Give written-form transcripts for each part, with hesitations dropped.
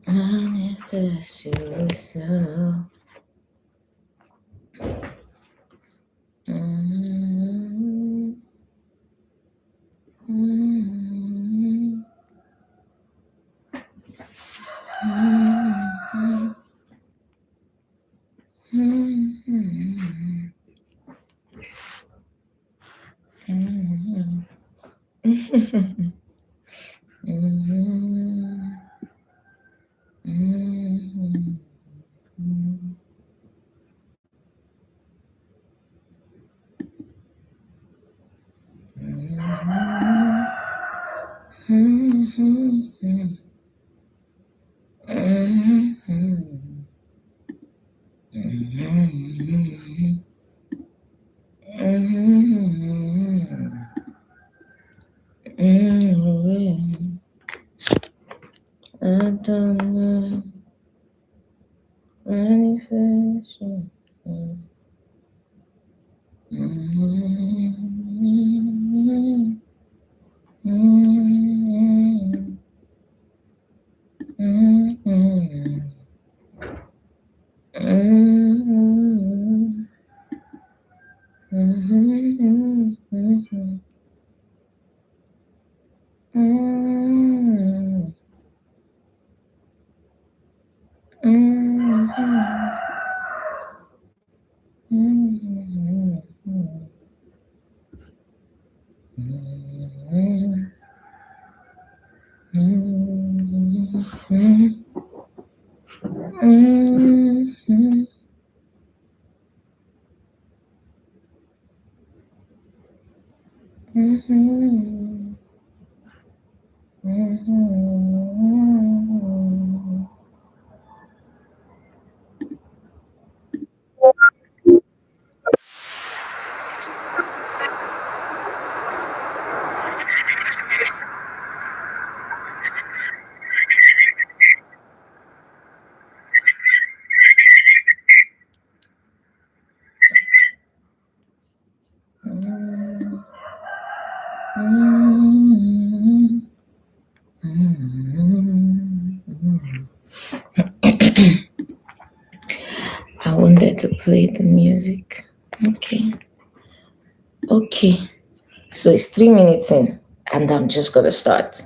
Manifest yourself. I don't know. Manifest. I wanted to play the music. Okay. So it's 3 minutes in, and I'm just gonna start.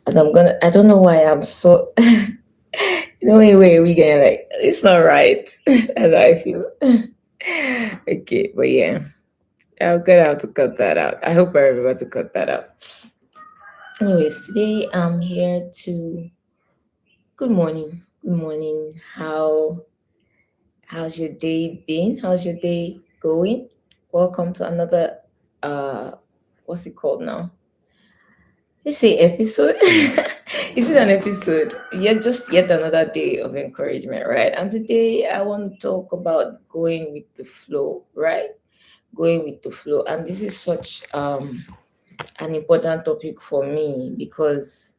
And I don't know why I'm so, the only way we get like, it's not right. That's how I feel. Okay, but yeah, I'm gonna have to cut that out. I hope I remember to cut that out. Anyways, today I'm here to, good morning. Good morning. How's your day been? How's your day going? Welcome to another what's it called now? Let's say episode. Is it an episode? Just yet another day of encouragement, right? And today I want to talk about going with the flow, right? Going with the flow. And this is such an important topic for me because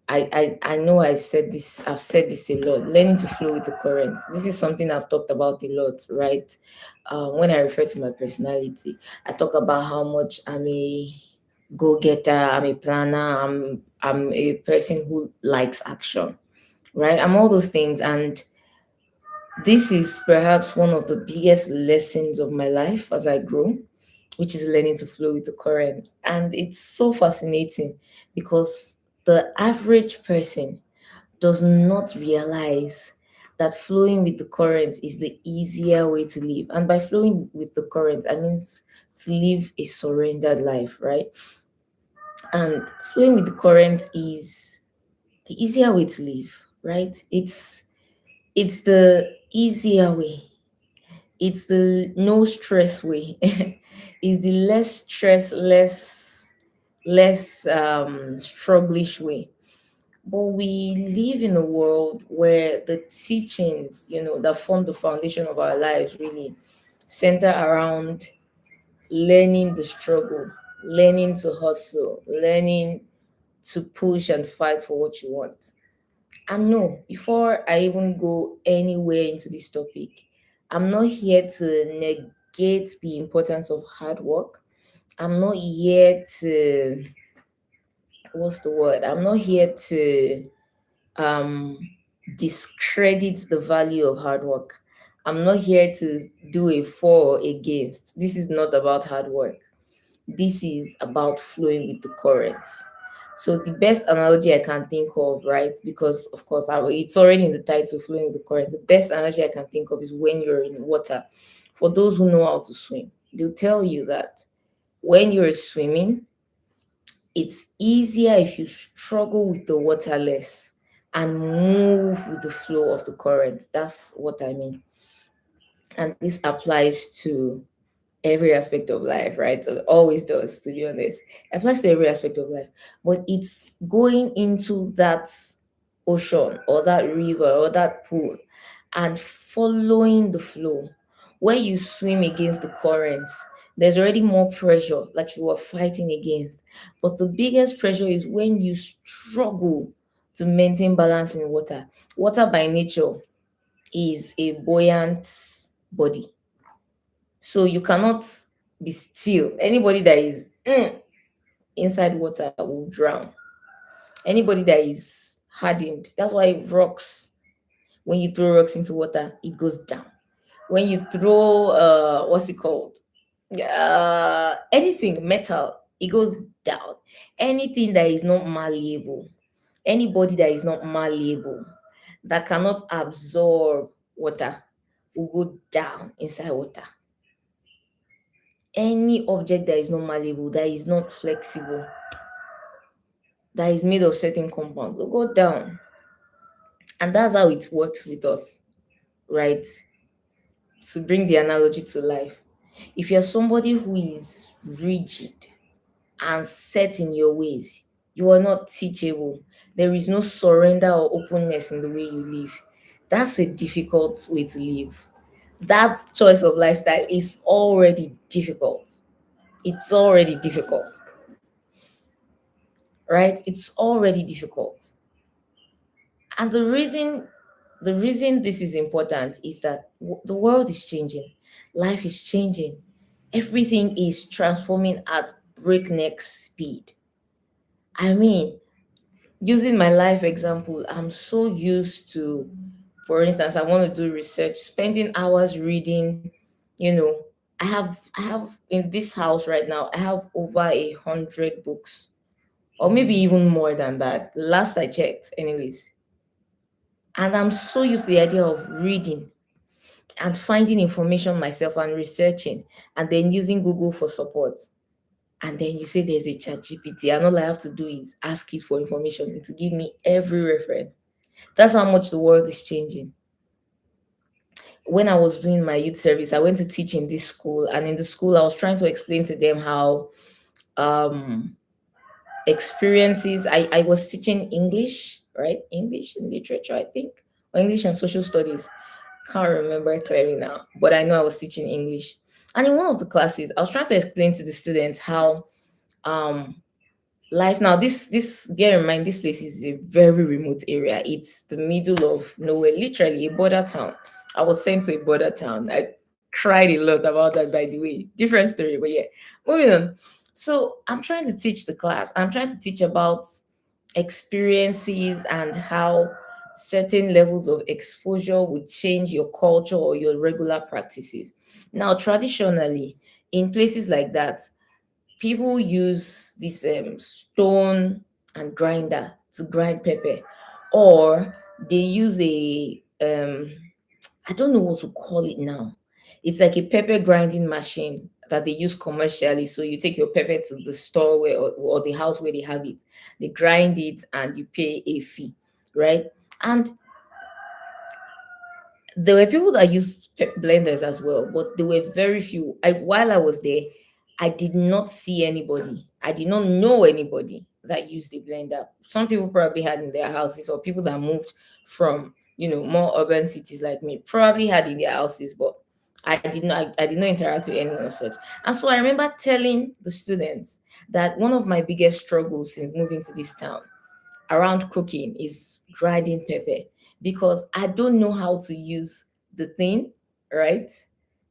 I know I've said this a lot. Learning to flow with the current. This is something I've talked about a lot, right? When I refer to my personality, I talk about how much I'm a go-getter, I'm a planner, I'm a person who likes action, right? I'm all those things. And this is perhaps one of the biggest lessons of my life as I grow, which is learning to flow with the current. And it's so fascinating because the average person does not realize that flowing with the current is the easier way to live. And by flowing with the current, I mean to live a surrendered life, right? And flowing with the current is the easier way to live, right? It's the easier way. It's the no stress way. It's the less stress, less strugglish way. But we live in a world where the teachings, that form the foundation of our lives really center around learning the struggle, learning to hustle, learning to push and fight for what you want. And no, before I even go anywhere into this topic, I'm not here to negate the importance of hard work. I'm not here to, what's the word? I'm not here to um discredit the value of hard work. I'm not here to do a for or against. This is not about hard work. This is about flowing with the currents. So the best analogy I can think of, right? Because of course it's already in the title, flowing with the current. The best analogy I can think of is when you're in water. For those who know how to swim, they'll tell you that when you're swimming, it's easier if you struggle with the water less and move with the flow of the current. That's what I mean. And this applies to every aspect of life, right? So it always does, to be honest. It applies to every aspect of life. But it's going into that ocean or that river or that pool and following the flow. When you swim against the currents, there's already more pressure that you are fighting against. But the biggest pressure is when you struggle to maintain balance in water. Water by nature is a buoyant body, so you cannot be still. Anybody that is inside water will drown. Anybody that is hardened, that's why rocks, when you throw rocks into water, it goes down. When you throw what's it called? Anything metal, it goes down. Anything that is not malleable, anybody that is not malleable, that cannot absorb water, will go down inside water. Any object that is not malleable, that is not flexible, that is made of certain compounds will go down. And that's how it works with us, right? To bring the analogy to life, if you're somebody who is rigid and set in your ways, you are not teachable. There is no surrender or openness in the way you live. That's a difficult way to live. That choice of lifestyle is already difficult. It's already difficult, right? It's already difficult. And the reason this is important is that the world is changing, life is changing, everything is transforming at breakneck speed. I mean, using my life example, I'm so used to, for instance, I want to do research, spending hours reading, you know, I have in this house right now, I have over 100 books, or maybe even more than that, last I checked anyways. And I'm so used to the idea of reading and finding information myself and researching and then using Google for support. And then you say there's a chat GPT, and all I have to do is ask it for information to give me every reference. That's how much the world is changing. When I was doing my youth service, I went to teach in this school, and in the school, I was trying to explain to them how um experiences. I was teaching English, right? English and literature, I think, or English and social studies. Can't remember clearly now, but I know I was teaching English. And in one of the classes, I was trying to explain to the students how um life now, this get in mind, this place is a very remote area. It's the middle of nowhere, literally a border town. I was sent to a border town. I cried a lot about that, by the way. Different story, but yeah. Moving on. So I'm trying to teach the class. I'm trying to teach about experiences and how certain levels of exposure would change your culture or your regular practices. Now, traditionally, in places like that, people use this stone and grinder to grind pepper, or they use a I don't know what to call it now. It's like a pepper grinding machine that they use commercially. So you take your pepper to the store where, or the house where they have it, they grind it and you pay a fee, right? And there were people that used blenders as well, but there were very few. While I was there, I did not see anybody. I did not know anybody that used the blender. Some people probably had in their houses, or people that moved from more urban cities like me probably had in their houses, but I did not interact with anyone of such. And so I remember telling the students that one of my biggest struggles since moving to this town around cooking is grinding pepper, because I don't know how to use the thing, right?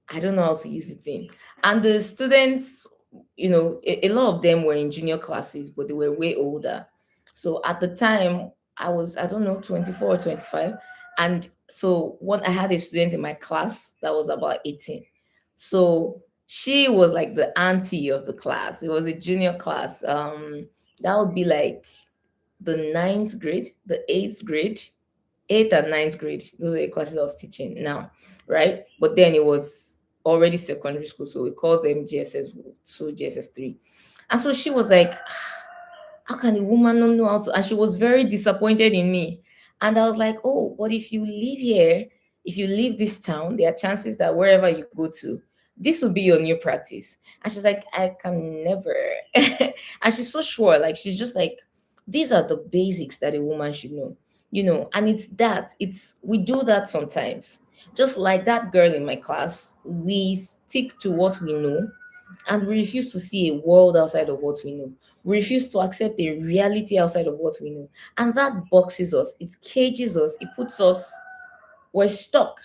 I don't know how to use the thing. And the students, a lot of them were in junior classes, but they were way older. So at the time, I was, I don't know, 24 or 25. And so one, I had a student in my class that was about 18. So she was like the auntie of the class. It was a junior class. That would be like the ninth grade, the eighth grade, eighth and ninth grade. Those are the classes I was teaching now, right? But then it was already secondary school, so we called them GSS, so GSS three. And so she was like, how can a woman not know how to? And she was very disappointed in me. And I was like, oh, but if you live here, if you leave this town, there are chances that wherever you go to, this will be your new practice. And she's like, I can never. And she's so sure, like, she's just like, these are the basics that a woman should know, and we do that sometimes. Just like that girl in my class, we stick to what we know, and we refuse to see a world outside of what we know. We refuse to accept a reality outside of what we know. And that boxes us, it cages us, it puts us, we're stuck,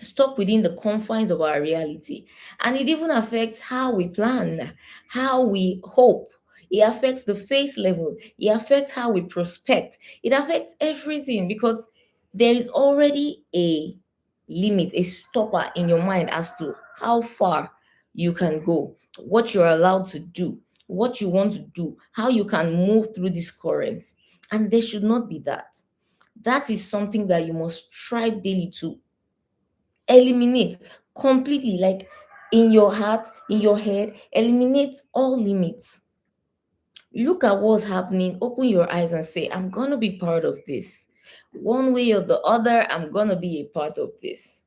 stuck within the confines of our reality. And it even affects how we plan, how we hope. It affects the faith level. It affects how we prospect. It affects everything, because there is already a limit, a stopper in your mind as to how far you can go, what you're allowed to do, what you want to do, how you can move through these currents. And there should not be that. That is something that you must strive daily to eliminate completely, like, in your heart, in your head, eliminate all limits. Look at what's happening, open your eyes and say, I'm gonna be part of this. One way or the other, I'm gonna be a part of this.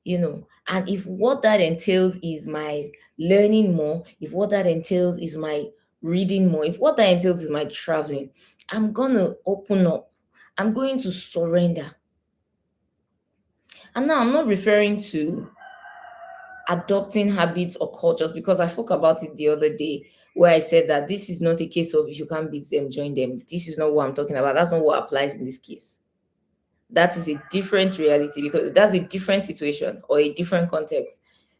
And if what that entails is my learning more, if what that entails is my reading more, if what that entails is my traveling, I'm gonna open up. I'm going to surrender. And now I'm not referring to adopting habits or cultures, because I spoke about it the other day, where I said that this is not a case of if you can't beat them, join them. This is not what I'm talking about. That's not what applies in this case. That is a different reality, because that's a different situation or a different context.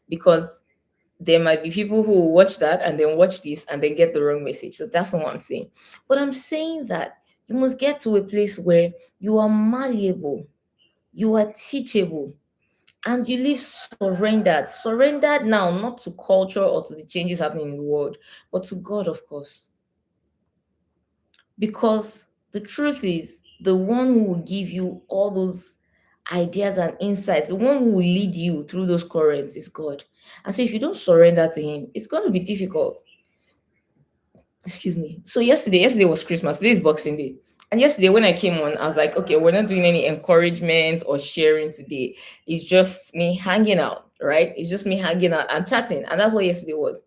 Because there might be people who will watch that and then watch this and then get the wrong message. So that's not what I'm saying. But I'm saying that you must get to a place where you are malleable, you are teachable, and you live surrendered. Surrendered now, not to culture or to the changes happening in the world, but to God, of course. Because the truth is, the one who will give you all those ideas and insights, the one who will lead you through those currents, is God. And so if you don't surrender to Him, it's going to be difficult. Excuse me. So yesterday was Christmas. Today is Boxing Day. And yesterday when I came on, I was like, okay, we're not doing any encouragement or sharing today. It's just me hanging out, right? It's just me hanging out and chatting. And that's what yesterday was.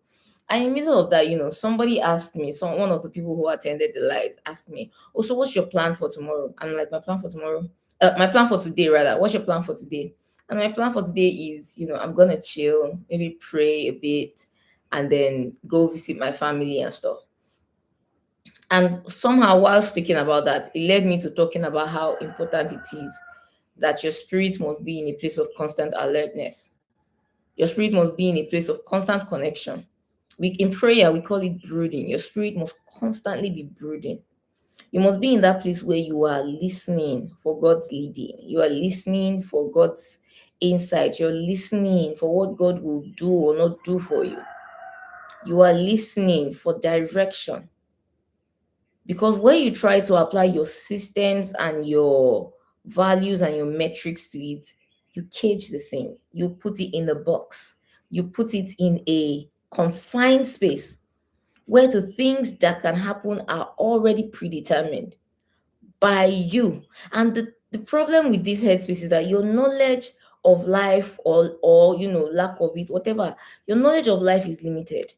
And in the middle of that, somebody asked me, one of the people who attended the live asked me, oh, so what's your plan for tomorrow? I'm like, my plan for tomorrow? My plan for today, rather. What's your plan for today? And my plan for today is, I'm going to chill, maybe pray a bit, and then go visit my family and stuff. And somehow, while speaking about that, it led me to talking about how important it is that your spirit must be in a place of constant alertness. Your spirit must be in a place of constant connection. In prayer, we call it brooding. Your spirit must constantly be brooding. You must be in that place where you are listening for God's leading. You are listening for God's insight. You're listening for what God will do or not do for you. You are listening for direction. Because when you try to apply your systems and your values and your metrics to it, you cage the thing. You put it in a box. You put it in a confined space where the things that can happen are already predetermined by you. And the problem with this headspace is that your knowledge of life, or lack of it, whatever, your knowledge of life is limited.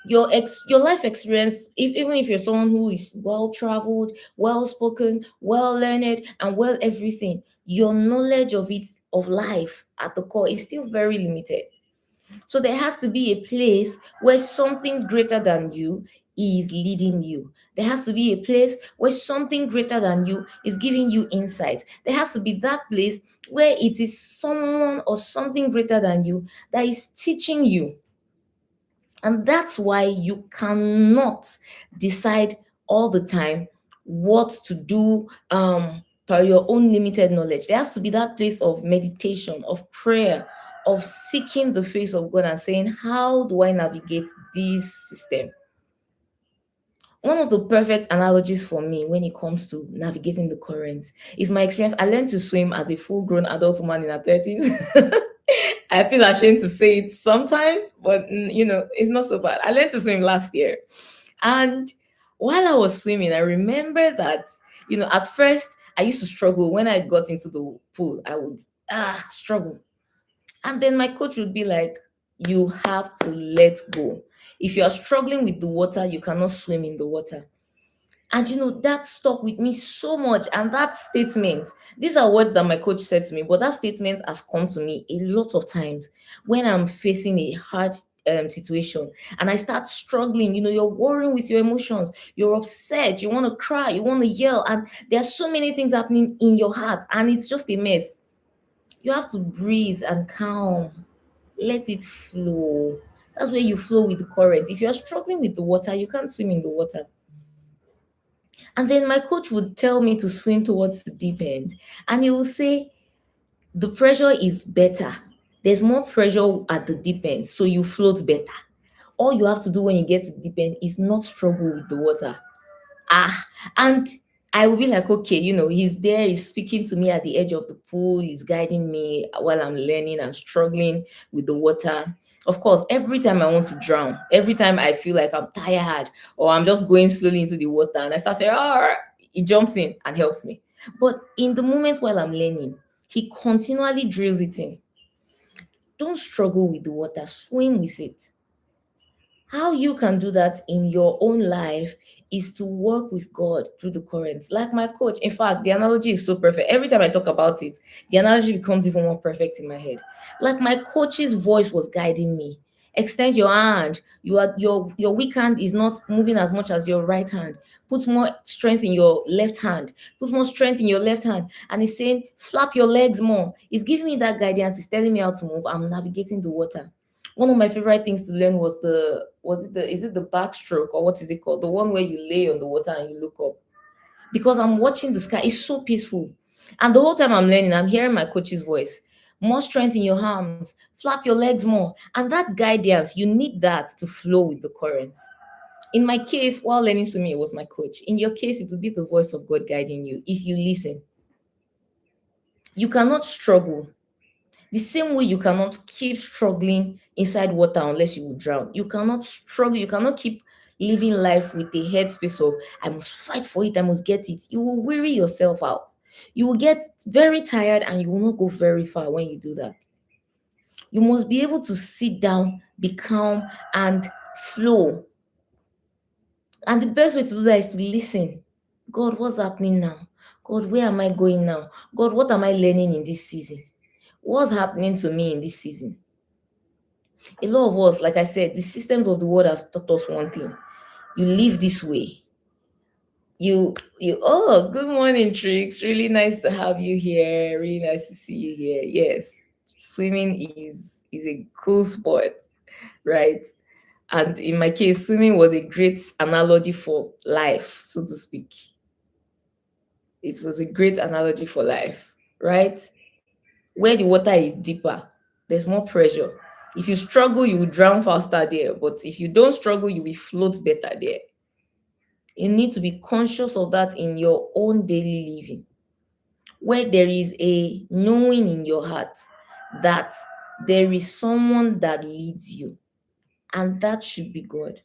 Your life experience, even if you're someone who is well traveled, well spoken, well learned, and well everything, your knowledge of it of life at the core is still very limited. So there has to be a place where something greater than you is leading you. There has to be a place where something greater than you is giving you insight. There has to be that place where it is someone or something greater than you that is teaching you. And that's why you cannot decide all the time what to do per your own limited knowledge. There has to be that place of meditation, of prayer, of seeking the face of God and saying, how do I navigate this system? One of the perfect analogies for me when it comes to navigating the currents is my experience. I learned to swim as a full grown adult woman in her 30s. I feel ashamed to say it sometimes, but it's not so bad. I learned to swim last year. And while I was swimming, I remember that, at first I used to struggle. When I got into the pool, I would struggle. And then my coach would be like, you have to let go. If you are struggling with the water, you cannot swim in the water. And that stuck with me so much. And that statement, these are words that my coach said to me, but that statement has come to me a lot of times when I'm facing a hard situation and I start struggling. You're worrying with your emotions, you're upset, you want to cry, you want to yell, and there's so many things happening in your heart, and it's just a mess. You have to breathe and calm, let it flow. That's where you flow with the current. If you're struggling with the water, you can't swim in the water. And then my coach would tell me to swim towards the deep end. And he would say, the pressure is better. There's more pressure at the deep end, so you float better. All you have to do when you get to the deep end is not struggle with the water. And I will be like, okay, he's there, he's speaking to me at the edge of the pool, he's guiding me while I'm learning and struggling with the water. Of course, every time I want to drown, every time I feel like I'm tired or I'm just going slowly into the water and I start saying, he jumps in and helps me. But in the moments while I'm learning, he continually drills it in. Don't struggle with the water, swim with it. How you can do that in your own life is to work with God through the currents. Like my coach. In fact, the analogy is so perfect. Every time I talk about it, the analogy becomes even more perfect in my head. Like my coach's voice was guiding me. Extend your hand. Your weak hand is not moving as much as your right hand. Put more strength in your left hand. Put more strength in your left hand. And he's saying, flap your legs more. He's giving me that guidance. He's telling me how to move. I'm navigating the water. One of my favorite things to learn was is it the backstroke, or what is it called? The one where you lay on the water and you look up. Because I'm watching the sky. It's so peaceful. And the whole time I'm learning, I'm hearing my coach's voice. More strength in your arms, flap your legs more. And that guidance, you need that to flow with the currents. In my case, while learning swimming, it was my coach. In your case, it will be the voice of God guiding you if you listen. You cannot struggle the same way you cannot keep struggling inside water unless you will drown. You cannot struggle, you cannot keep living life with a headspace of, I must fight for it, I must get it. You will weary yourself out. You will get very tired and you will not go very far when you do that. You must be able to sit down, be calm, and flow. And the best way to do that is to listen. God, what's happening now? God, where am I going now? God, what am I learning in this season? What's happening to me in this season? A lot of us, like I said, the systems of the world has taught us one thing. You live this way. Good morning, Trix. Really nice to have you here. Really nice to see you here. Yes, swimming is a cool sport, right? And in my case, swimming was a great analogy for life, so to speak. It was a great analogy for life, right? Where the water is deeper, there's more pressure. If you struggle, you will drown faster there. But if you don't struggle, you will float better there. You need to be conscious of that in your own daily living, where there is a knowing in your heart that there is someone that leads you, and that should be God.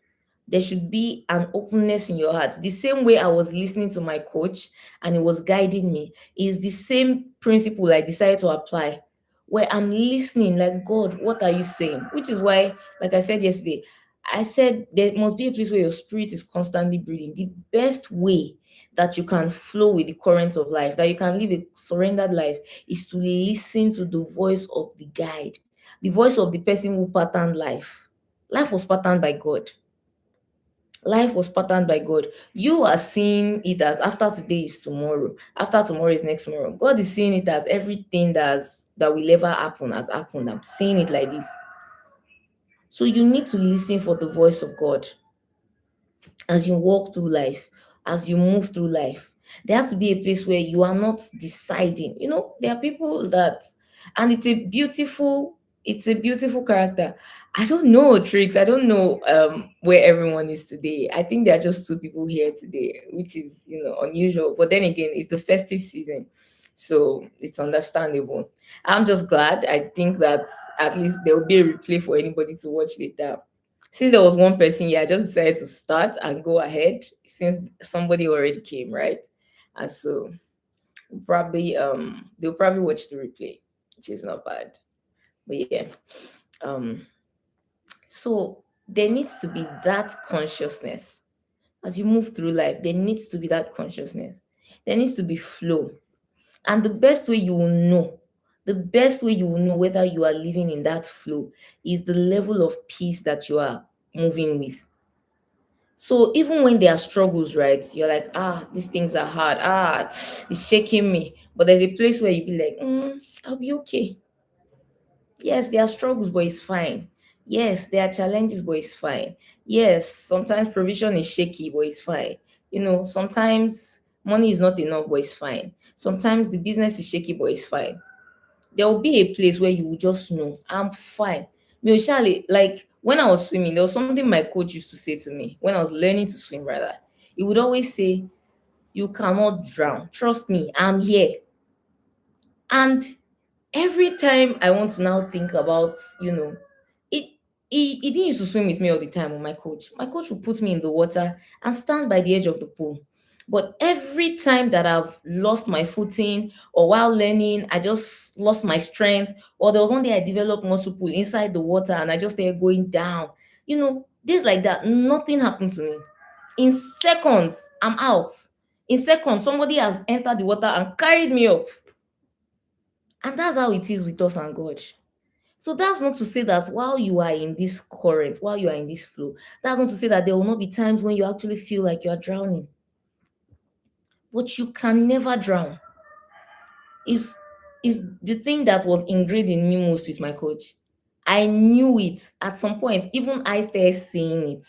There should be an openness in your heart. The same way I was listening to my coach and he was guiding me is the same principle I decided to apply, where I'm listening like, God, what are you saying? Which is why, like I said yesterday, I said there must be a place where your spirit is constantly breathing. The best way that you can flow with the currents of life, that you can live a surrendered life, is to listen to the voice of the guide, the voice of the person who patterned life. Life was patterned by God. Life was patterned by God. You are seeing it as after today is tomorrow, after tomorrow is next tomorrow. God is seeing it as everything that will ever happen has happened. I'm seeing it like this. So you need to listen for the voice of God as you walk through life, as you move through life. There has to be a place where you are not deciding. There are people that, and it's a beautiful character. I don't know tricks. I don't know where everyone is today. I think there are just two people here today, which is unusual. But then again, it's the festive season, so it's understandable. I'm just glad. I think that at least there will be a replay for anybody to watch later. Since there was one person here, I just decided to start and go ahead since somebody already came, right? And so they'll probably watch the replay, which is not bad. But yeah. Um so there needs to be that consciousness as you move through life. There needs to be that consciousness. There needs to be flow. And the best way you will know whether you are living in that flow is the level of peace that you are moving with. So even when there are struggles, right, you're like, these things are hard. It's shaking me. But there's a place where you be like, I'll be okay. Yes, there are struggles, but it's fine. Yes, there are challenges, but it's fine. Yes, sometimes provision is shaky, but it's fine. Sometimes money is not enough, but it's fine. Sometimes the business is shaky, but it's fine. There will be a place where you will just know, I'm fine. Me, Charlie, like when I was swimming, there was something my coach used to say to me when I was learning to swim, rather. He would always say, you cannot drown. Trust me, I'm here. And every time I want to now think about, it he didn't used to swim with me all the time with my coach. My coach would put me in the water and stand by the edge of the pool. But every time that I've lost my footing or while learning, I just lost my strength, or there was one day I developed muscle pull inside the water and I just started going down. Days like that, nothing happened to me. In seconds, I'm out. In seconds, somebody has entered the water and carried me up. And that's how it is with us and God. So that's not to say that while you are in this current, while you are in this flow, that's not to say that there will not be times when you actually feel like you are drowning. But you can never drown. Is the thing that was ingrained in me most with my coach. I knew it at some point. Even I started saying it.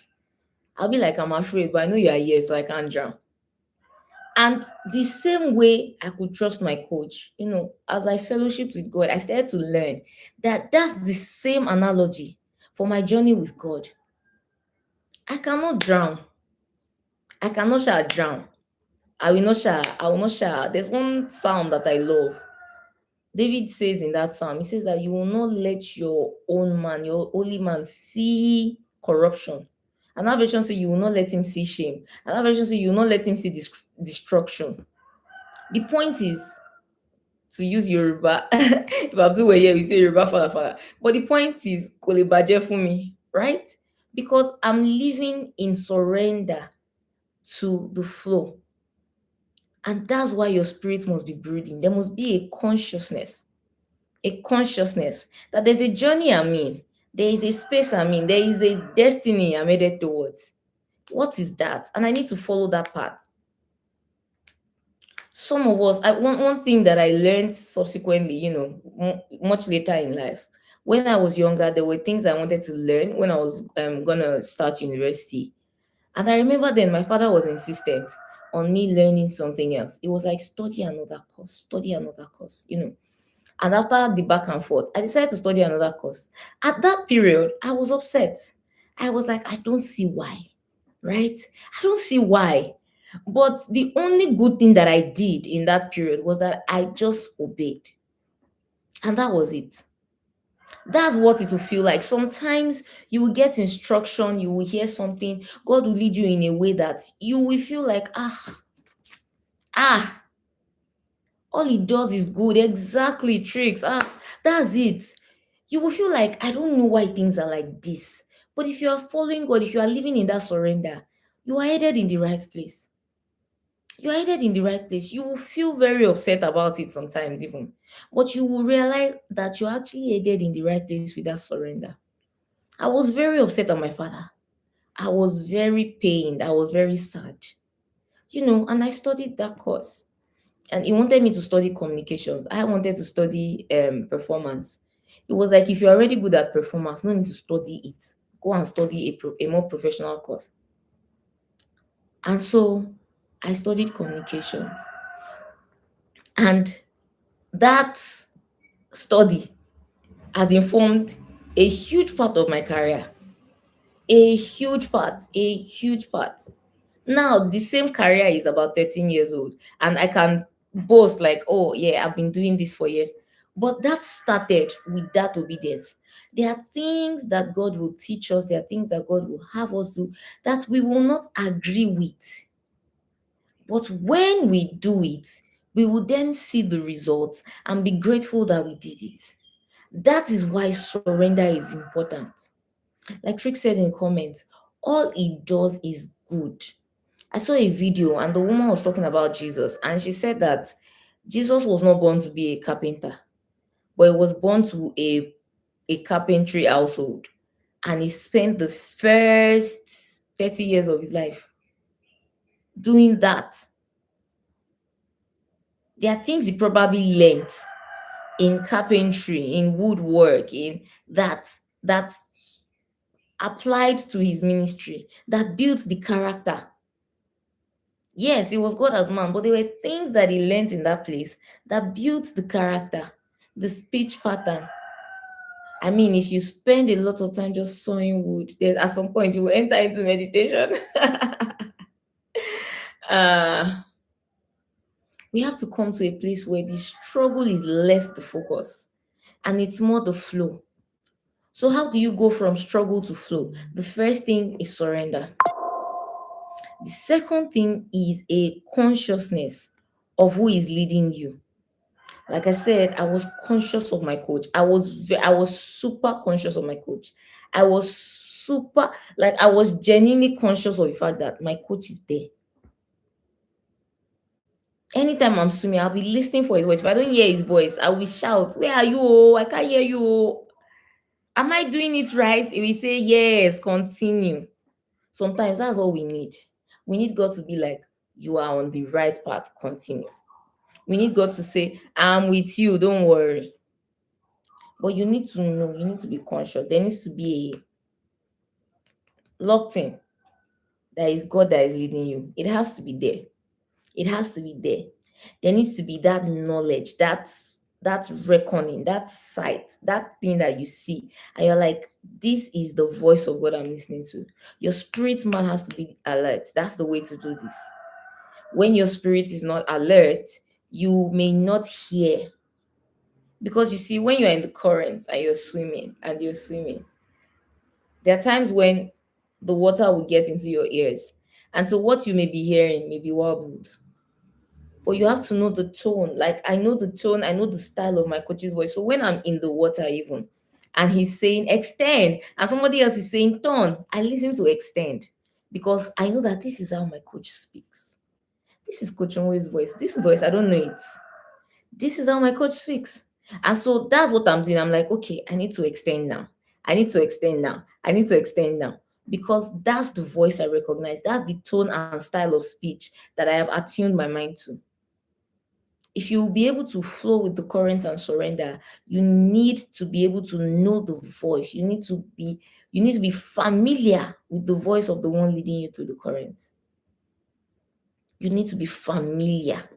I'll be like, I'm afraid, but I know you are here, so I can't drown. And the same way I could trust my coach, as I fellowshiped with God, I started to learn that that's the same analogy for my journey with God. I cannot drown. I cannot shall drown. I will not shall. There's one psalm that I love. David says in that psalm, he says that you will not let your own man, your holy man, see corruption. Another version says you will not let him see shame. Another version says you will not let him see destruction. The point is, to use Yoruba, if Abdul were here, we say Yoruba father, father. But the point is, kò lè bàjẹ́ fún mi, right? Because I'm living in surrender to the flow. And that's why your spirit must be brooding. There must be a consciousness that there's a journey I'm in, there is a space I'm in, there is a destiny I'm headed towards. What is that? And I need to follow that path. Some of us, one thing that I learned subsequently, much later in life, when I was younger, there were things I wanted to learn when I was gonna start university. And I remember then my father was insistent on me learning something else. It was like study another course. And after the back and forth, I decided to study another course. At that period, I was upset. I was like, I don't see why, right? I don't see why. But the only good thing that I did in that period was that I just obeyed. And that was it. That's what it will feel like. Sometimes you will get instruction, you will hear something, God will lead you in a way that you will feel like, ah, all he does is good. Exactly, tricks. That's it. You will feel like, I don't know why things are like this. But if you are following God, if you are living in that surrender, you are headed in the right place. You're headed in the right place. You will feel very upset about it sometimes, even, but you will realize that you're actually headed in the right place with that surrender. I was very upset at my father. I was very pained. I was very sad, and I studied that course. And he wanted me to study communications. I wanted to study performance. It was like, if you're already good at performance, no need to study it. Go and study a more professional course. And so I studied communications. And that study has informed a huge part of my career. A huge part, a huge part. Now, the same career is about 13 years old, and I can boast, like, oh, yeah, I've been doing this for years. But that started with that obedience. There are things that God will teach us, there are things that God will have us do that we will not agree with. But when we do it, we will then see the results and be grateful that we did it. That is why surrender is important. Like Trick said in comments, all it does is good. I saw a video and the woman was talking about Jesus, and she said that Jesus was not born to be a carpenter, but he was born to a carpentry household. And he spent the first 30 years of his life doing that. There are things he probably learned in carpentry, in woodwork, in that applied to his ministry, that built the character. Yes, it was God as man, but there were things that he learned in that place that built the character, the speech pattern. I mean, if you spend a lot of time just sawing wood, then at some point you will enter into meditation. uh, we have to come to a place where the struggle is less the focus and it's more the flow. So, how do you go from struggle to flow? The first thing is surrender. The second thing is a consciousness of who is leading you. Like I said, I was conscious of my coach. I was super conscious of my coach. I was super, like, I was genuinely conscious of the fact that my coach is there. Anytime I'm swimming, I'll be listening for his voice. If I don't hear his voice, I will shout, "Where are you? Oh, I can't hear you. Oh. Am I doing it right?" He will say, "Yes, continue." Sometimes that's all we need. We need God to be like, "You are on the right path, continue." We need God to say, "I'm with you, don't worry." But you need to know, you need to be conscious. There needs to be a locked in that is God that is leading you. It has to be there. It has to be there. There needs to be that knowledge, that reckoning, that sight, that thing that you see, and you're like, this is the voice of God I'm listening to. Your spirit man has to be alert. That's the way to do this. When your spirit is not alert, you may not hear. Because you see, when you're in the current and you're swimming, there are times when the water will get into your ears. And so what you may be hearing may be warbled. But you have to know the tone. Like, I know the tone, I know the style of my coach's voice. So when I'm in the water, even, and he's saying extend, and somebody else is saying turn, I listen to extend because I know that this is how my coach speaks. This is Coach Onwe's voice. This voice, I don't know it. This is how my coach speaks. And so that's what I'm doing. I'm like, okay, I need to extend now. I need to extend now. I need to extend now. Because that's the voice I recognize. That's the tone and style of speech that I have attuned my mind to. If you will be able to flow with the current and surrender, you need to be able to know the voice. You need to be familiar with the voice of the one leading you through the current. You need to be familiar.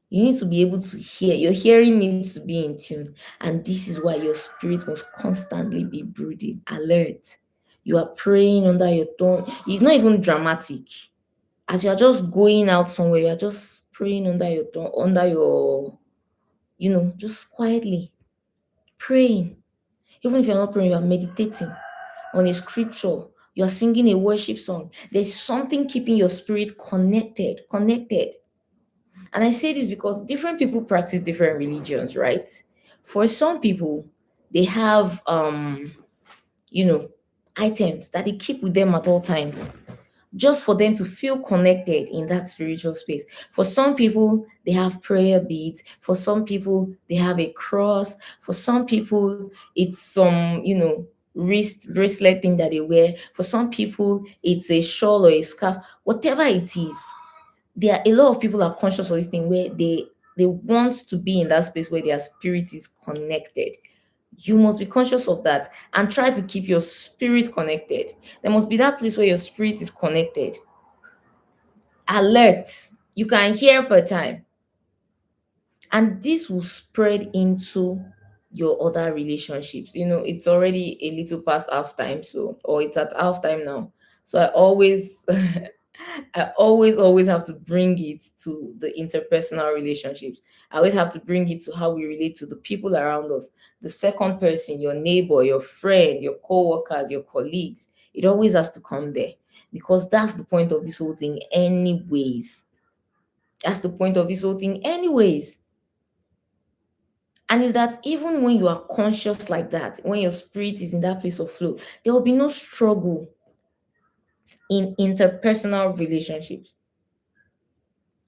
You need to be able to hear. Your hearing needs to be in tune. And this is why your spirit must constantly be brooding, alert. You are praying under your tongue. It's not even dramatic. As you are just going out somewhere, you are just praying under your tongue, just quietly praying. Even if you're not praying, you are meditating on a scripture. You are singing a worship song. There's something keeping your spirit connected. And I say this because different people practice different religions, right? For some people, they have items that they keep with them at all times. just for them to feel connected in that spiritual space. For some people, they have prayer beads. For some people, they have a cross. For some people, it's some, wrist bracelet thing that they wear. For some people, it's a shawl or a scarf. Whatever it is, there are a lot of people are conscious of this thing where they want to be in that space where their spirit is connected. You must be conscious of that and try to keep your spirit connected. There must be that place where your spirit is connected, alert. You can hear per time. And this will spread into your other relationships. It's already a little past half time, so, or it's at half time now. So I always I always have to bring it to the interpersonal relationships. I always have to bring it to how we relate to the people around us, the second person, your neighbor, your friend, your co-workers, your colleagues. It always has to come there, because that's the point of this whole thing anyways. That's the point of this whole thing anyways. And is that even when you are conscious like that, when your spirit is in that place of flow, there will be no struggle in interpersonal relationships.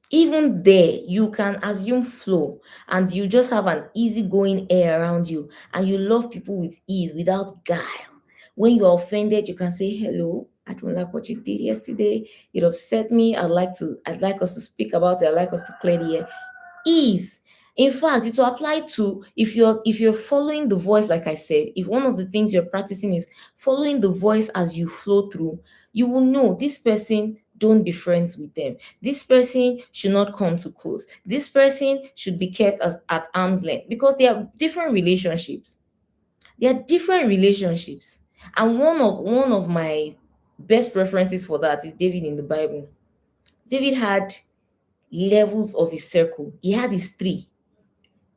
Even there, you can assume flow, and you just have an easygoing air around you, and you love people with ease without guile. When you are offended, you can say, "Hello, I don't like what you did yesterday. It upset me. I'd like us to speak about it. I'd like us to clear the air." Ease. In fact, it will apply to, if you're following the voice, like I said, if one of the things you're practicing is following the voice as you flow through, you will know this person, don't be friends with them. This person should not come too close. This person should be kept at arm's length, because they are different relationships. They are different relationships. And one of my best references for that is David in the Bible. David had levels of his circle. He had his three,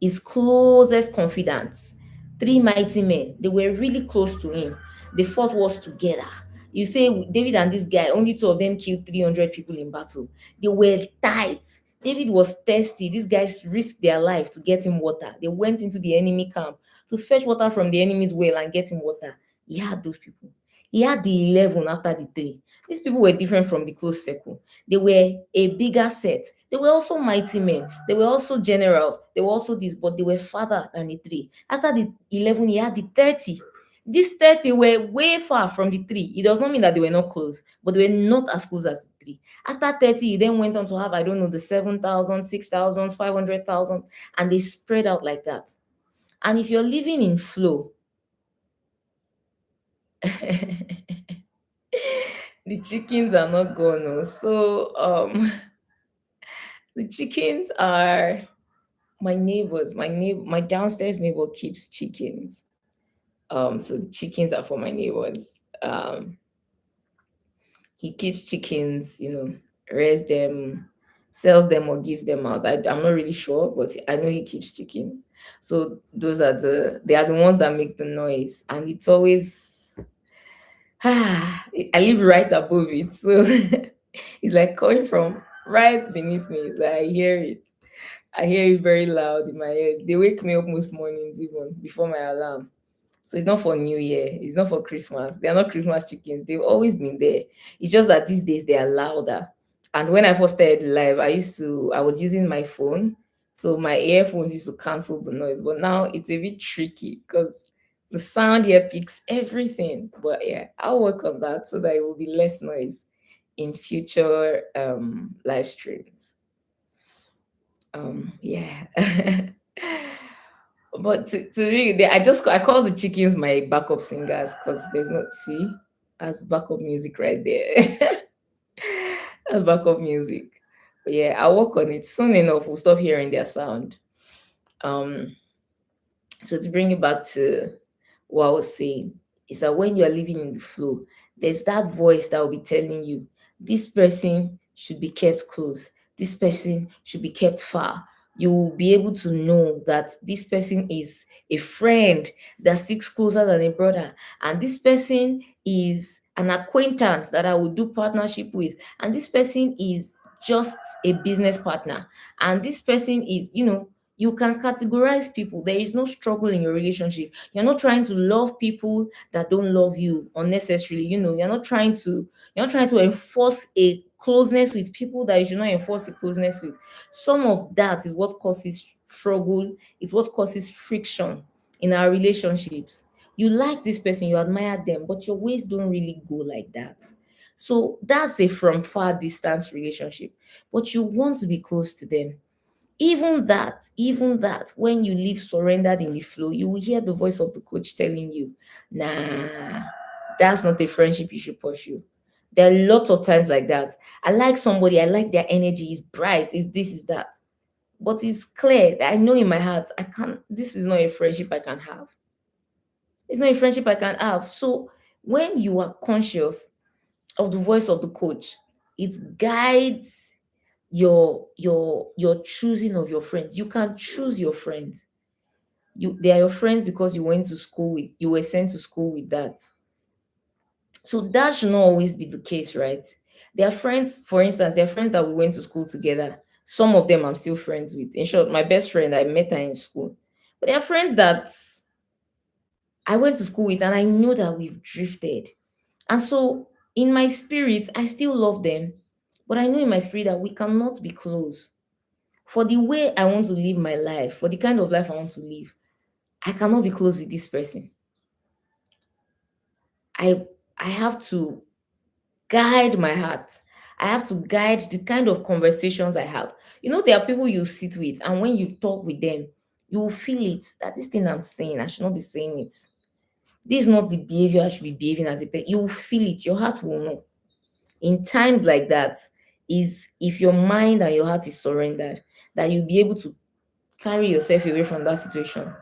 his closest confidants, three mighty men. They were really close to him. They fought wars together. You say David and this guy, only two of them killed 300 people in battle. They were tight. David was thirsty. These guys risked their life to get him water. They went into the enemy camp to fetch water from the enemy's well and get him water. He had those people. He had the 11 after the three. These people were different from the close circle. They were a bigger set. They were also mighty men. They were also generals. They were also this, but they were farther than the three. After the 11, he had the 30. These 30 were way far from the three. It does not mean that they were not close, but they were not as close as the three. After 30, he then went on to have, I don't know, the 7,000, 6,000, 500,000, and they spread out like that. And if you're living in flow, the chickens are not gone. Oh. So the chickens are my neighbors. My downstairs neighbor keeps chickens. So the chickens are for my neighbors. He keeps chickens, rears them, sells them or gives them out. I'm not really sure, but I know he keeps chickens. So they are the ones that make the noise, and it's always I live right above it, so it's like coming from right beneath me. It's like I hear it. I hear it very loud in my head. They wake me up most mornings, even before my alarm. So it's not for New Year. It's not for Christmas. They are not Christmas chickens. They've always been there. It's just that these days they are louder. And when I first started live, I was using my phone. So my earphones used to cancel the noise. But now it's a bit tricky because the sound here picks everything. But yeah, I'll work on that so that it will be less noise in future live streams. Yeah. But to really, I call the chickens my backup singers, because there's no, see, as backup music right there. That's backup music. But yeah, I'll work on it. Soon enough, we'll stop hearing their sound. Um, so to bring it back to what I was saying, is that when you are living in the flow, there's that voice that will be telling you this person should be kept close, this person should be kept far. You will be able to know that this person is a friend that sticks closer than a brother, and this person is an acquaintance that I will do partnership with, and this person is just a business partner, and this person is, You can categorize people. There is no struggle in your relationship. You're not trying to love people that don't love you unnecessarily. You're not trying to enforce a closeness with people that you should not enforce a closeness with. Some of that is what causes struggle. It's what causes friction in our relationships. You like this person, you admire them, but your ways don't really go like that. So that's a from far distance relationship, but you want to be close to them. Even that, when you live surrendered in the flow, you will hear the voice of the coach telling you, nah, that's not a friendship you should pursue. There are lots of times like that. I like somebody, I like their energy, is bright, is this, is that. But it's clear that I know in my heart, I can't, this is not a friendship I can have. It's not a friendship I can have. So when you are conscious of the voice of the coach, it guides your choosing of your friends. You can choose your friends. They are your friends because you were sent to school with that. So that should not always be the case, right? There are friends, for instance, there are friends that we went to school together. Some of them I'm still friends with. In short, my best friend, I met her in school. But there are friends that I went to school with and I know that we've drifted. And so in my spirit, I still love them. But I know in my spirit that we cannot be close. For the way I want to live my life, for the kind of life I want to live, I cannot be close with this person. I I have to guide my heart. I have to guide the kind of conversations I have. There are people you sit with, and when you talk with them, you will feel it that this thing I'm saying, I should not be saying it. This is not the behavior I should be behaving as a pet. You will feel it, your heart will know. In times like that, is if your mind and your heart is surrendered, that you'll be able to carry yourself away from that situation.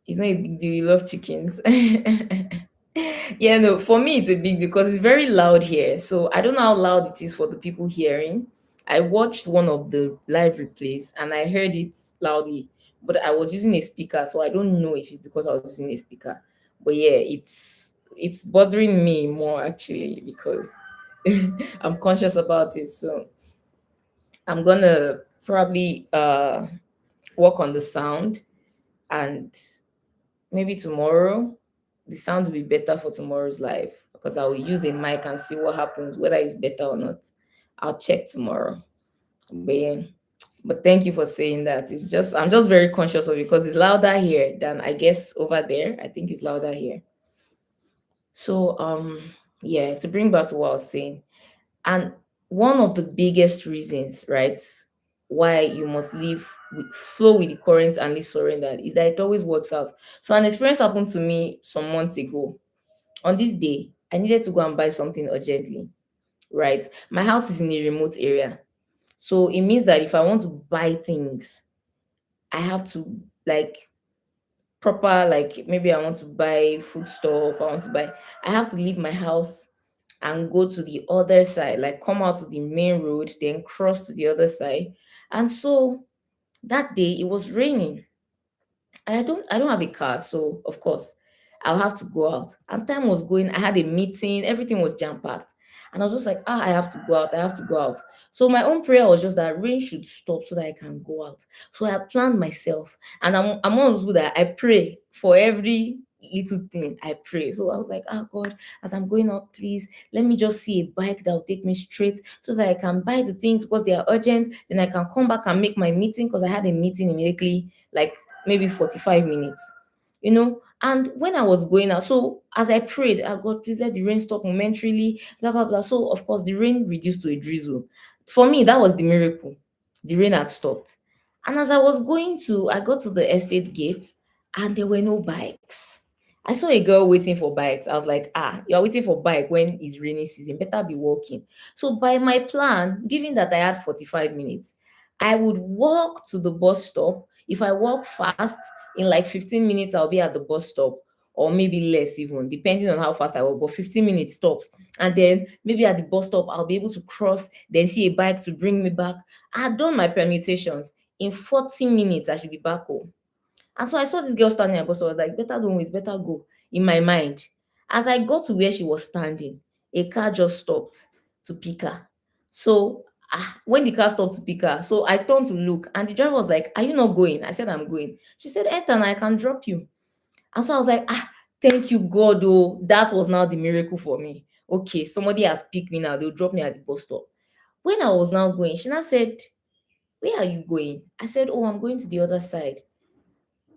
It's not a big deal. You love chickens. Yeah, no, for me it's a big deal because it's very loud here. So I don't know how loud it is for the people hearing. I watched one of the live replays and I heard it loudly, but I was using a speaker, so I don't know if it's because I was using a speaker. But yeah, it's bothering me more actually because I'm conscious about it. So I'm gonna probably work on the sound, and maybe tomorrow the sound will be better for tomorrow's live because I will use a mic and see what happens, whether it's better or not. I'll check tomorrow. But yeah, but thank you for saying that. It's just I'm just very conscious of it because it's louder here than I guess over there. I think it's louder here. So yeah, to bring back to what I was saying, and one of the biggest reasons, right, why you must flow with the current and live surrendered is that it always works out. So an experience happened to me some months ago. On this day, I needed to go and buy something urgently, right? My house is in a remote area. So it means that if I want to buy things, I have to like proper, like maybe I want to buy food stuff, I have to leave my house and go to the other side, like come out to the main road, then cross to the other side. And so that day it was raining. I don't have a car, so of course I'll have to go out. And time was going, I had a meeting, everything was jam-packed. And I was just like, I have to go out, I have to go out. So my own prayer was just that rain should stop so that I can go out. So I planned myself. And I'm one of those people that I pray for every little thing. I pray. So I was like, God, as I'm going out, please let me just see a bike that will take me straight so that I can buy the things because they are urgent. Then I can come back and make my meeting because I had a meeting immediately, like maybe 45 minutes. And when I was going out, so as I prayed, God, please let the rain stop momentarily, blah, blah, blah. So, of course, the rain reduced to a drizzle. For me, that was the miracle. The rain had stopped. And as I got to the estate gate and there were no bikes. I saw a girl waiting for bikes. I was like, you're waiting for bike when it's rainy season. Better be walking. So by my plan, given that I had 45 minutes, I would walk to the bus stop. If I walk fast, in like 15 minutes, I'll be at the bus stop, or maybe less even, depending on how fast I walk. But 15 minutes stops. And then maybe at the bus stop, I'll be able to cross, then see a bike to bring me back. I had done my permutations. In 40 minutes, I should be back home. And so I saw this girl standing at the bus stop. I was like, better don't wait, better go. In my mind, as I got to where she was standing, a car just stopped to pick her. So When the car stopped to pick her, so I turned to look, and the driver was like, "Are you not going?" I said, "I'm going." She said, "Enter and I can drop you." And so I was like, thank you, God. Oh, that was now the miracle for me. Okay, somebody has picked me now. They'll drop me at the bus stop. When I was now going, she now said, "Where are you going?" I said, "Oh, I'm going to the other side."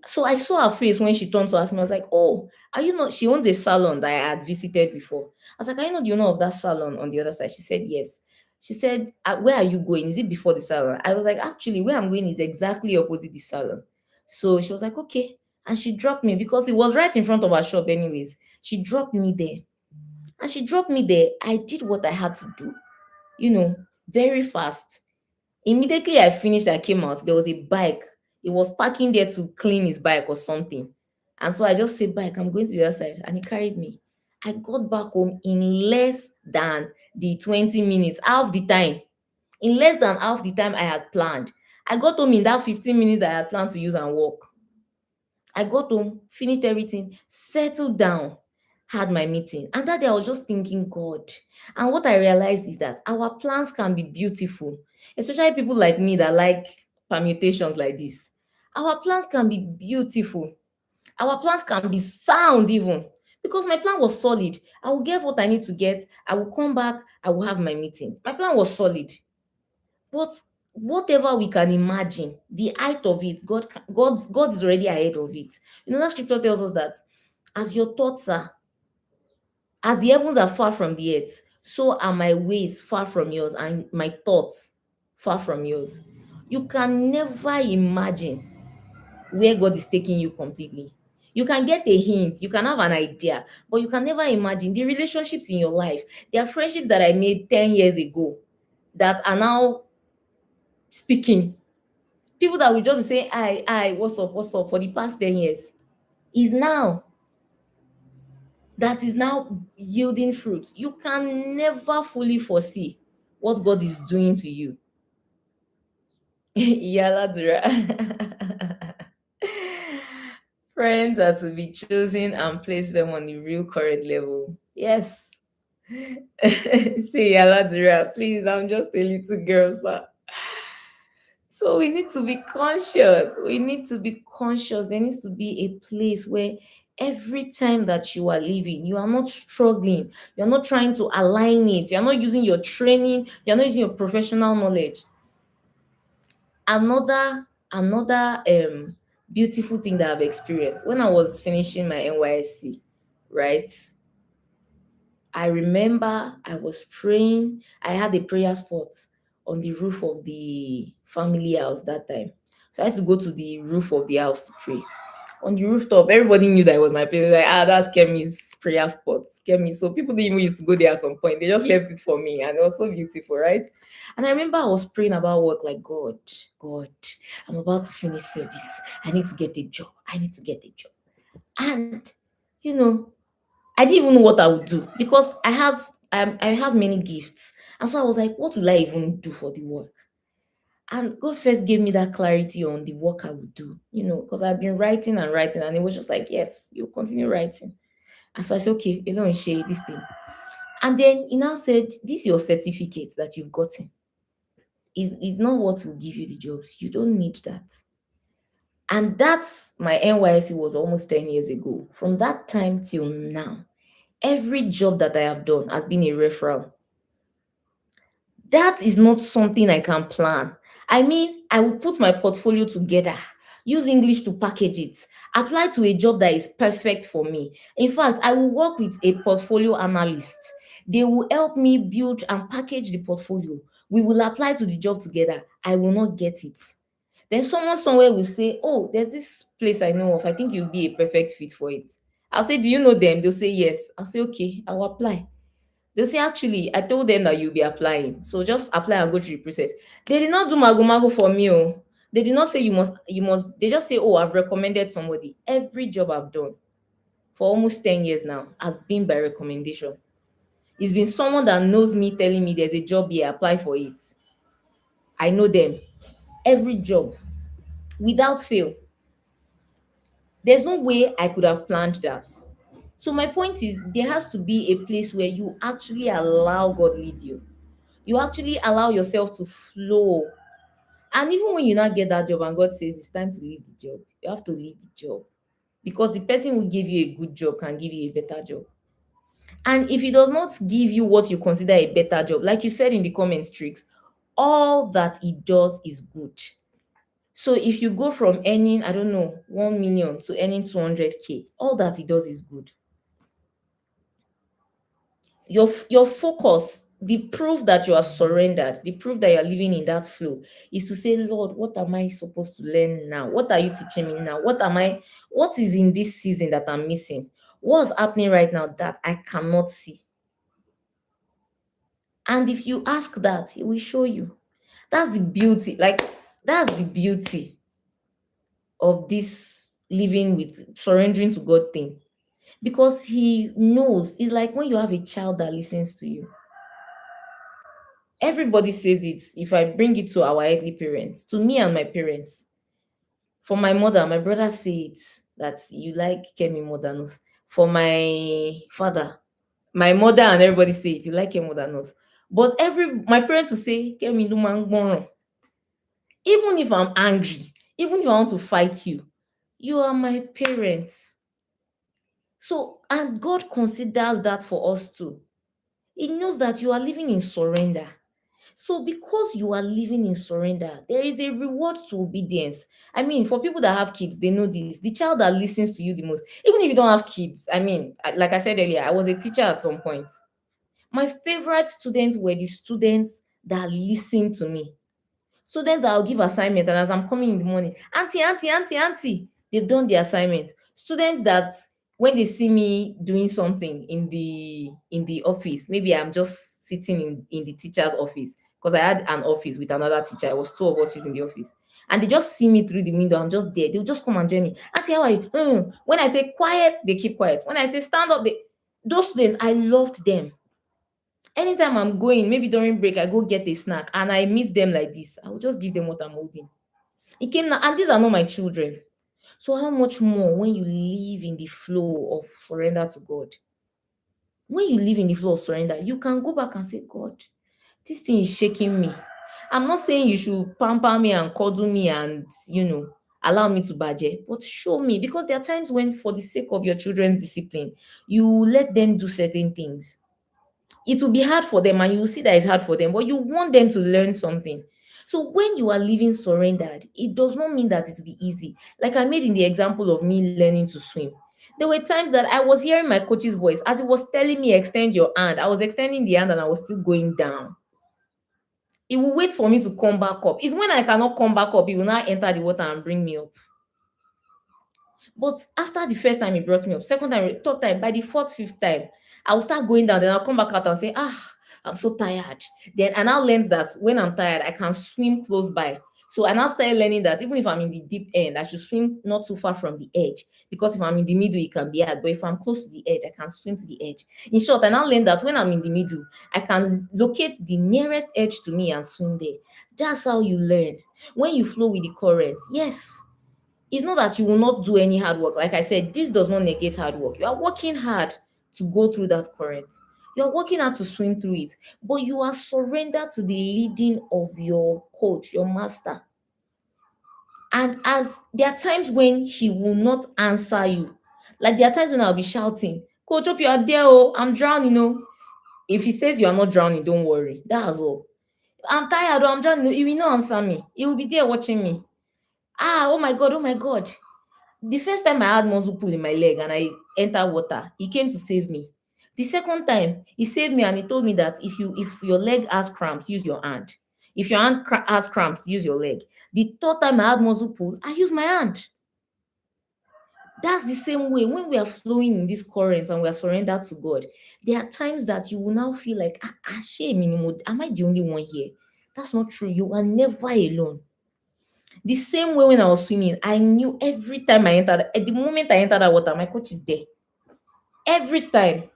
So I saw her face when she turned to ask me. I was like, "Oh, are you not?" She owns a salon that I had visited before. I was like, "Are you not the owner of that salon on the other side?" She said, "Yes." She said, "Where are you going? Is it before the salon?" I was like, "Actually, where I'm going is exactly opposite the salon." So she was like, "Okay." And she dropped me because it was right in front of our shop, anyways. She dropped me there. And she dropped me there. I did what I had to do, very fast. Immediately I finished, I came out. There was a bike. He was parking there to clean his bike or something. And so I just said, "Bike, I'm going to the other side." And he carried me. I got back home in less than the 20 minutes, half the time. In less than half the time I had planned. I got home in that 15 minutes that I had planned to use and walk. I got home, finished everything, settled down, had my meeting. And that day I was just thinking, God. And what I realized is that our plans can be beautiful, especially people like me that like permutations like this. Our plans can be beautiful. Our plans can be sound even. Because my plan was solid. I will get what I need to get. I will come back. I will have my meeting. My plan was solid. But whatever we can imagine, the height of it, God is already ahead of it. That scripture tells us that as your thoughts are, as the heavens are far from the earth, so are my ways far from yours, and my thoughts far from yours. You can never imagine where God is taking you completely. You can get a hint, you can have an idea, but you can never imagine the relationships in your life. There are friendships that I made 10 years ago that are now speaking. People that will just be saying, what's up for the past 10 years is now that is now yielding fruit. You can never fully foresee what God is doing to you. Yaladura. Friends are to be chosen and place them on the real current level. Yes. Say Yaladura, please. I'm just a little girl, sir. So we need to be conscious. We need to be conscious. There needs to be a place where every time that you are living, you are not struggling. You're not trying to align it. You're not using your training. You're not using your professional knowledge. Another beautiful thing that I've experienced when I was finishing my NYSC, right? I remember I was praying. I had a prayer spot on the roof of the family house that time. So I used to go to the roof of the house to pray. On the rooftop, everybody knew that it was my place. Like, that's Kemi's prayer spot. Kemi. So people didn't even used to go there at some point. They just left it for me. And it was so beautiful, right? And I remember I was praying about work, like, God, I'm about to finish service. I need to get a job. I need to get a job. And you know, I didn't even know what I would do because I have many gifts. And so I was like, what will I even do for the work? And God first gave me that clarity on the work I would do, because I've been writing and writing, and it was just like, yes, you continue writing. And so I said, okay, alone share this thing. And then he now said, this your certificate that you've gotten is not what will give you the jobs. You don't need that. And that's my NYSC was almost 10 years ago. From that time till now, every job that I have done has been a referral. That is not something I can plan. I mean, I will put my portfolio together, use English to package it, apply to a job that is perfect for me. In fact, I will work with a portfolio analyst. They will help me build and package the portfolio. We will apply to the job together. I will not get it. Then someone somewhere will say, oh, there's this place I know of. I think you'll be a perfect fit for it. I'll say, do you know them? They'll say, yes. I'll say, okay, I'll apply. They'll say, actually, I told them that you'll be applying. So just apply and go through the process. They did not do mago for me. Oh. They did not say you must. They just say, oh, I've recommended somebody. Every job I've done for almost 10 years now has been by recommendation. It's been someone that knows me telling me there's a job here, apply for it. I know them. Every job, without fail. There's no way I could have planned that. So my point is there has to be a place where you actually allow God lead you. You actually allow yourself to flow. And even when you not get that job and God says it's time to leave the job, you have to leave the job, because the person who gave you a good job can give you a better job. And if he does not give you what you consider a better job, like you said in the comments, Tricks, all that he does is good. So if you go from earning, I don't know, 1 million to earning 200K, all that he does is good. Your focus, the proof that you are surrendered, the proof that you are living in that flow, is to say, Lord, what am I supposed to learn now? What are you teaching me now? What is in this season that I'm missing? What's happening right now that I cannot see? And if you ask that, he will show you. That's the beauty. Like, that's the beauty of this living with surrendering to God thing. Because he knows. It's like when you have a child that listens to you. Everybody says it. If I bring it to our earthly parents, to me and my parents, for my mother, my brother say it, that you like Kemi more than us. For my father, my mother and everybody say it, you like Kemi more than us. But my parents will say, Kemi no man gbonran. Even if I'm angry, even if I want to fight you, you are my parents. So, and God considers that for us too. He knows that you are living in surrender. So, because you are living in surrender, there is a reward to obedience. I mean, for people that have kids, they know this. The child that listens to you the most, even if you don't have kids, I mean, like I said earlier, I was a teacher at some point. My favorite students were the students that listened to me. Students that will give assignment, and as I'm coming in the morning, auntie, they've done the assignment. Students that when they see me doing something in the office, maybe I'm just sitting in the teacher's office, because I had an office with another teacher. It was two of us using the office. And they just see me through the window. I'm just there. They'll just come and join me. Auntie, how are you? When I say quiet, they keep quiet. When I say stand up, those students, I loved them. Anytime I'm going, maybe during break, I go get a snack and I meet them like this, I will just give them what I'm holding. It came now, and these are not my children. So how much more when you live in the flow of surrender to God? When you live in the flow of surrender, you can go back and say, God, this thing is shaking me. I'm not saying you should pamper me and cuddle me and, allow me to badger, but show me, because there are times when, for the sake of your children's discipline, you let them do certain things. It will be hard for them, and you will see that it's hard for them, but you want them to learn something. So when you are living surrendered, it does not mean that it will be easy. Like I made in the example of me learning to swim. There were times that I was hearing my coach's voice as he was telling me, extend your hand. I was extending the hand and I was still going down. He will wait for me to come back up. It's when I cannot come back up, he will now enter the water and bring me up. But after the first time he brought me up, second time, third time, by the fourth, fifth time, I will start going down. Then I'll come back out and say, I'm so tired. Then I now learned that when I'm tired, I can swim close by. So I now started learning that even if I'm in the deep end, I should swim not too far from the edge. Because if I'm in the middle, it can be hard. But if I'm close to the edge, I can swim to the edge. In short, I now learned that when I'm in the middle, I can locate the nearest edge to me and swim there. That's how you learn. When you flow with the current, yes, it's not that you will not do any hard work. Like I said, this does not negate hard work. You are working hard to go through that current. You are working hard to swim through it, but you are surrendered to the leading of your coach, your master. And as there are times when he will not answer you, like there are times when I'll be shouting, Coach, hope you are there. Oh, I'm drowning. If he says you are not drowning, don't worry. That's all. I'm tired. I'm drowning. He will not answer me. He will be there watching me. Oh my God. Oh my God. The first time I had muscle pull in my leg and I entered water, he came to save me. The second time, he saved me and he told me that if your leg has cramps, use your hand. If your hand has cramps, use your leg. The third time I had muscle pull, I used my hand. That's the same way when we are flowing in this current and we are surrendered to God. There are times that you will now feel like, shame, am I the only one here? That's not true. You are never alone. The same way when I was swimming, I knew every time I entered, at the moment I entered that water, my coach is there. Every time.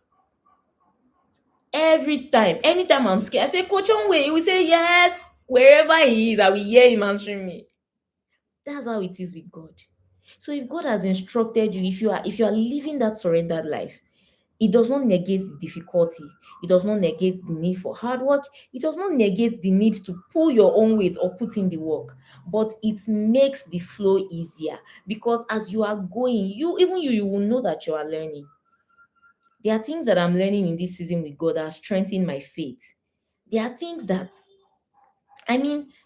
Every time. Anytime I'm scared, I say, Coach Onwe. He will say, yes. Wherever he is, I will hear him answering me. That's how it is with God. So if God has instructed you, if you are living that surrendered life, It does not negate the difficulty. It does not negate the need for hard work. It does not negate the need to pull your own weight or put in the work. But it makes the flow easier, because as you are going, you will know that you are learning. There are things that I'm learning in this season with God that are strengthening my faith. There are things that,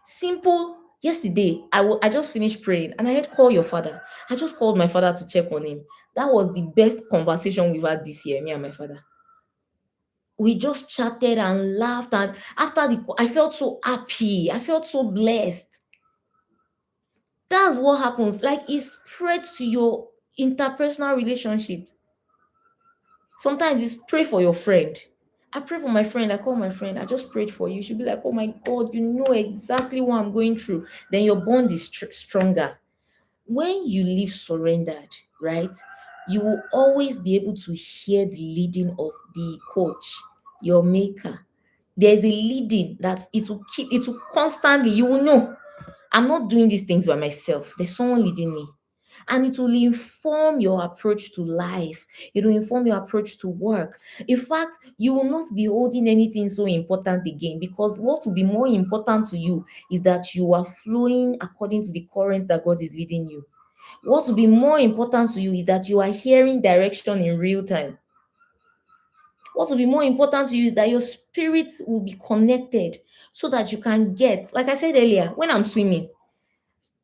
simple. Yesterday, I just finished praying and I had call your father. I just called my father to check on him. That was the best conversation we've had this year, me and my father. We just chatted and laughed, and after I felt so happy. I felt so blessed. That's what happens. Like, it spreads to your interpersonal relationship. Sometimes it's pray for your friend. I pray for my friend. I call my friend. I just prayed for you. She'll be like, oh my God, you know exactly what I'm going through. Then your bond is stronger. When you live surrendered, right, you will always be able to hear the leading of the coach, your maker. There's a leading that it will constantly, you will know, I'm not doing these things by myself. There's someone leading me. And it will inform your approach to life. It will inform your approach to work. In fact, you will not be holding anything so important again, because what will be more important to you is that you are flowing according to the current that God is leading you. What will be more important to you is that you are hearing direction in real time. What will be more important to you is that your spirit will be connected, so that you can get, like I said earlier, when I'm swimming,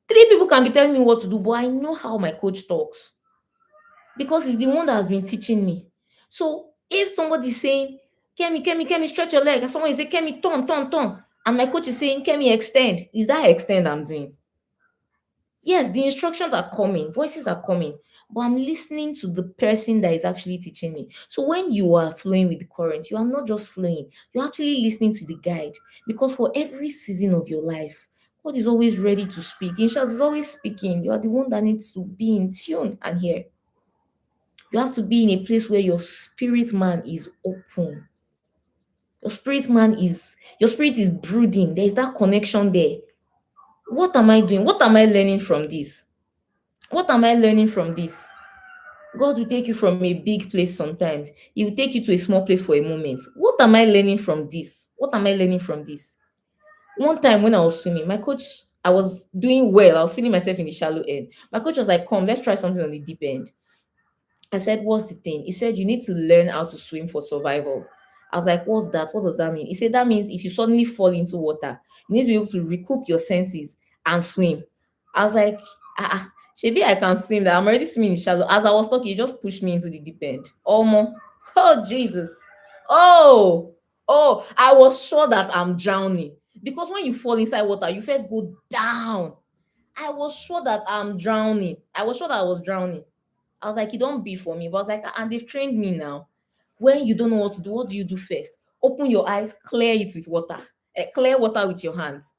three people can be telling me what to do, but I know how my coach talks, because he's the one that has been teaching me. So if somebody is saying, Kemi, stretch your leg, and someone is saying, Kemi, turn, and my coach is saying, Kemi, extend, is that extend I'm doing? Yes, the instructions are coming, voices are coming, but I'm listening to the person that is actually teaching me. So when you are flowing with the current, you are not just flowing, you're actually listening to the guide. Because for every season of your life, God is always ready to speak. In short, is always speaking. You are the one that needs to be in tune and hear. You have to be in a place where your spirit man is open. Your spirit is brooding. There is that connection there. What am I doing? What am I learning from this? What am I learning from this? God will take you from a big place sometimes. He will take you to a small place for a moment. What am I learning from this? What am I learning from this? One time when I was swimming, my coach, I was doing well. I was feeling myself in the shallow end. My coach was like, come, let's try something on the deep end. I said, what's the thing? He said, you need to learn how to swim for survival. I was like, what's that? What does that mean? He said, that means if you suddenly fall into water, you need to be able to recoup your senses and swim. I was like, maybe I can swim. That I'm already swimming in shallow. As I was talking, he just pushed me into the deep end. Oh, Jesus. I was sure that I'm drowning. Because when you fall inside water, you first go down. I was sure that I'm drowning. I was sure that I was drowning. I was like, it don't be for me. But I was like, and they've trained me now. When you don't know what to do, what do you do first? Open your eyes, clear it with water. Clear water with your hands.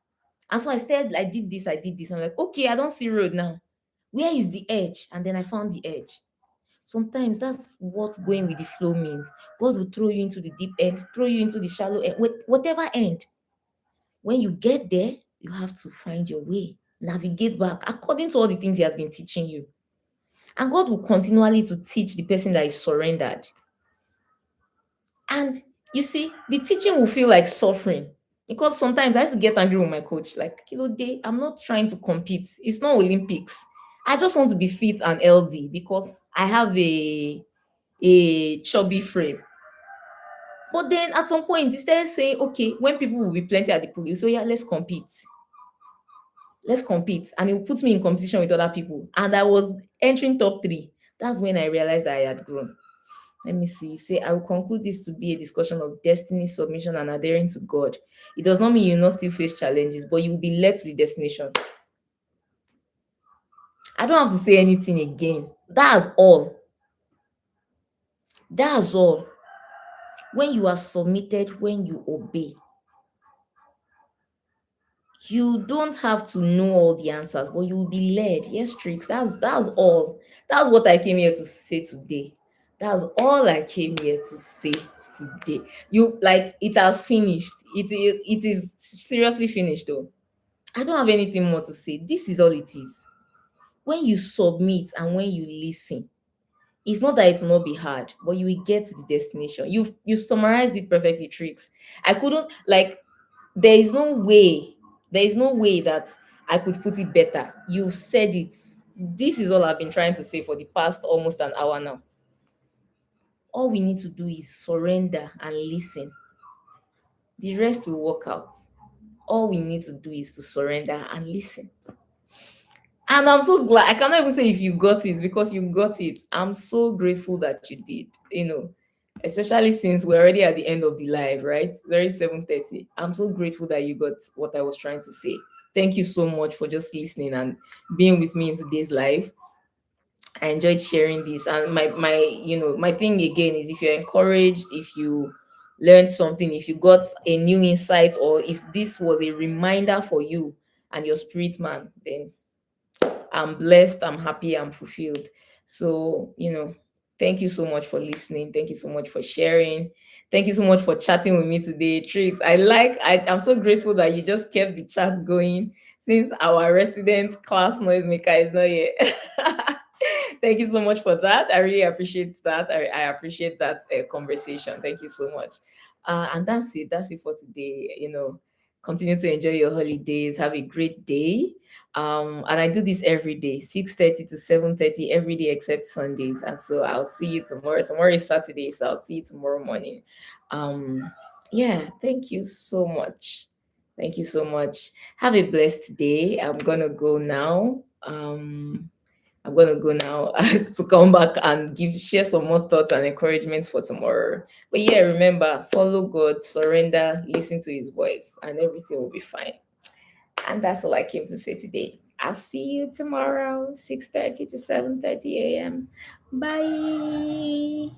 And so I did this. I'm like, okay, I don't see road now. Where is the edge? And then I found the edge. Sometimes that's what going with the flow means. God will throw you into the deep end, throw you into the shallow end, whatever end. When you get there, you have to find your way, navigate back according to all the things He has been teaching you. And God will continually to teach the person that is surrendered. And you see, the teaching will feel like suffering. Because sometimes I used to get angry with my coach, like, Kilo Day, I'm not trying to compete. It's not Olympics. I just want to be fit and healthy because I have a chubby frame. But then at some point, instead of saying, okay, when people will be plenty at the pool, you say, yeah, let's compete. Let's compete. And it will put me in competition with other people. And I was entering top 3. That's when I realized that I had grown. Let me see. Say, I will conclude this to be a discussion of destiny, submission, and adhering to God. It does not mean you will not still face challenges, but you will be led to the destination. I don't have to say anything again. That's all. That's all. When you are submitted, when you obey, you don't have to know all the answers, but you will be led. Yes, tricks. That's all. That's what I came here to say today. That's all I came here to say today. You like it has finished. It is seriously finished though. I don't have anything more to say. This is all it is. When you submit and when you listen, It's not that it will not be hard, but you will get to the destination. You've summarized it perfectly, Tricks. I couldn't like there is no way, there is no way that I could put it better. You've said it. This is all I've been trying to say for the past almost an hour now. All we need to do is surrender and listen. The rest will work out. All we need to do is to surrender and listen. And I'm so glad. I cannot even say if you got it because you got it. I'm so grateful that you did, especially since we're already at the end of the live, right? It's already 7:30. I'm so grateful that you got what I was trying to say. Thank you so much for just listening and being with me in today's live. I enjoyed sharing this. And my thing again is if you're encouraged, if you learned something, if you got a new insight, or if this was a reminder for you and your spirit man, then I'm blessed, I'm happy, I'm fulfilled. So, thank you so much for listening. Thank you so much for sharing. Thank you so much for chatting with me today, Tricks. I'm so grateful that you just kept the chat going since our resident class noisemaker is not here. Thank you so much for that. I really appreciate that. I appreciate that conversation. Thank you so much. And that's it. That's it for today. Continue to enjoy your holidays. Have a great day. And I do this every day, 6:30 to 7:30 every day except Sundays. And so I'll see you tomorrow. Tomorrow is Saturday, so I'll see you tomorrow morning. Um, yeah, thank you so much. Thank you so much. Have a blessed day. I'm gonna go now to come back and share some more thoughts and encouragements for tomorrow. But yeah, remember, follow God, surrender, listen to his voice, and everything will be fine. And that's all I came to say today. I'll see you tomorrow, 6:30 to 7:30 a.m. Bye.